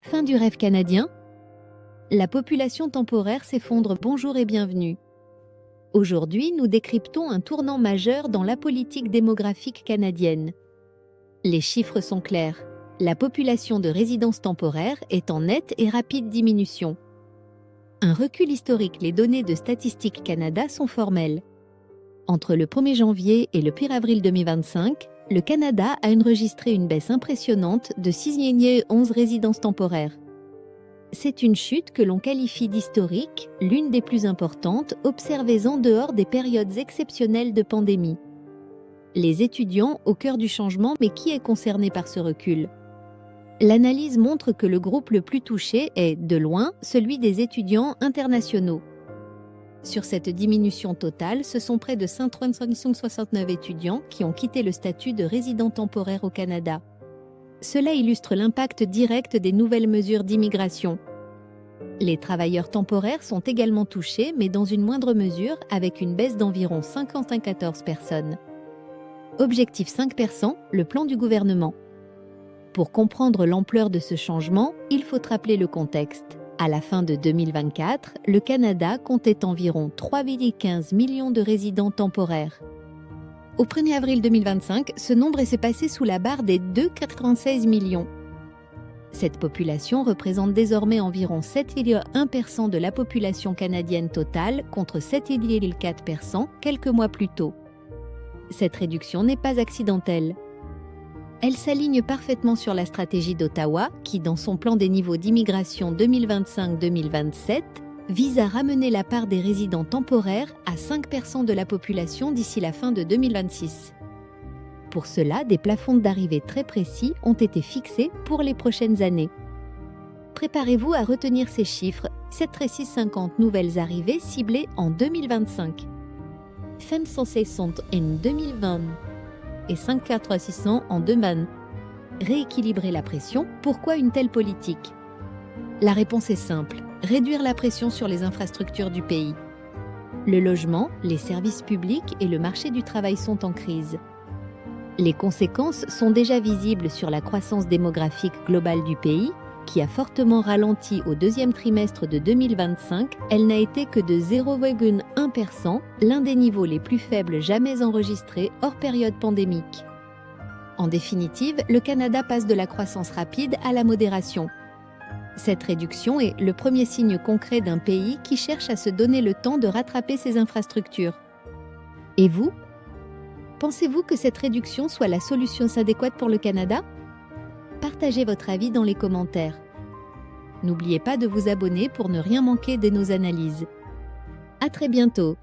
Fin du rêve canadien? La population temporaire s'effondre. Bonjour et bienvenue. Aujourd'hui, nous décryptons un tournant majeur dans la politique démographique canadienne. Les chiffres sont clairs. La population de résidence temporaire est en nette et rapide diminution. Un recul historique. Les données de Statistique Canada sont formelles. Entre le 1er janvier et le 1er avril 2025, le Canada a enregistré une baisse impressionnante de 611 résidences temporaires. C'est une chute que l'on qualifie d'historique, l'une des plus importantes observées en dehors des périodes exceptionnelles de pandémie. Les étudiants au cœur du changement, mais qui est concerné par ce recul? L'analyse montre que le groupe le plus touché est, de loin, celui des étudiants internationaux. Sur cette diminution totale, ce sont près de 569 étudiants qui ont quitté le statut de résident temporaire au Canada. Cela illustre l'impact direct des nouvelles mesures d'immigration. Les travailleurs temporaires sont également touchés, mais dans une moindre mesure, avec une baisse d'environ 54 personnes. Objectif 5%, le plan du gouvernement. Pour comprendre l'ampleur de ce changement, il faut rappeler le contexte. À la fin de 2024, le Canada comptait environ 3,15 millions de résidents temporaires. Au 1er avril 2025, ce nombre s'est passé sous la barre des 2,96 millions. Cette population représente désormais environ 7,1% de la population canadienne totale contre 7,4% quelques mois plus tôt. Cette réduction n'est pas accidentelle. Elle s'aligne parfaitement sur la stratégie d'Ottawa qui, dans son plan des niveaux d'immigration 2025-2027, vise à ramener la part des résidents temporaires à 5% de la population d'ici la fin de 2026. Pour cela, des plafonds d'arrivée très précis ont été fixés pour les prochaines années. Préparez-vous à retenir ces chiffres, 750 nouvelles arrivées ciblées en 2025. 560 en 2020 et 54600 en 2020. Rééquilibrer la pression, pourquoi une telle politique? La réponse est simple, réduire la pression sur les infrastructures du pays. Le logement, les services publics et le marché du travail sont en crise. Les conséquences sont déjà visibles sur la croissance démographique globale du pays, qui a fortement ralenti au deuxième trimestre de 2025, elle n'a été que de 0,1%, l'un des niveaux les plus faibles jamais enregistrés hors période pandémique. En définitive, le Canada passe de la croissance rapide à la modération. Cette réduction est le premier signe concret d'un pays qui cherche à se donner le temps de rattraper ses infrastructures. Et vous? Pensez-vous que cette réduction soit la solution adéquate pour le Canada? Partagez votre avis dans les commentaires. N'oubliez pas de vous abonner pour ne rien manquer de nos analyses. À très bientôt!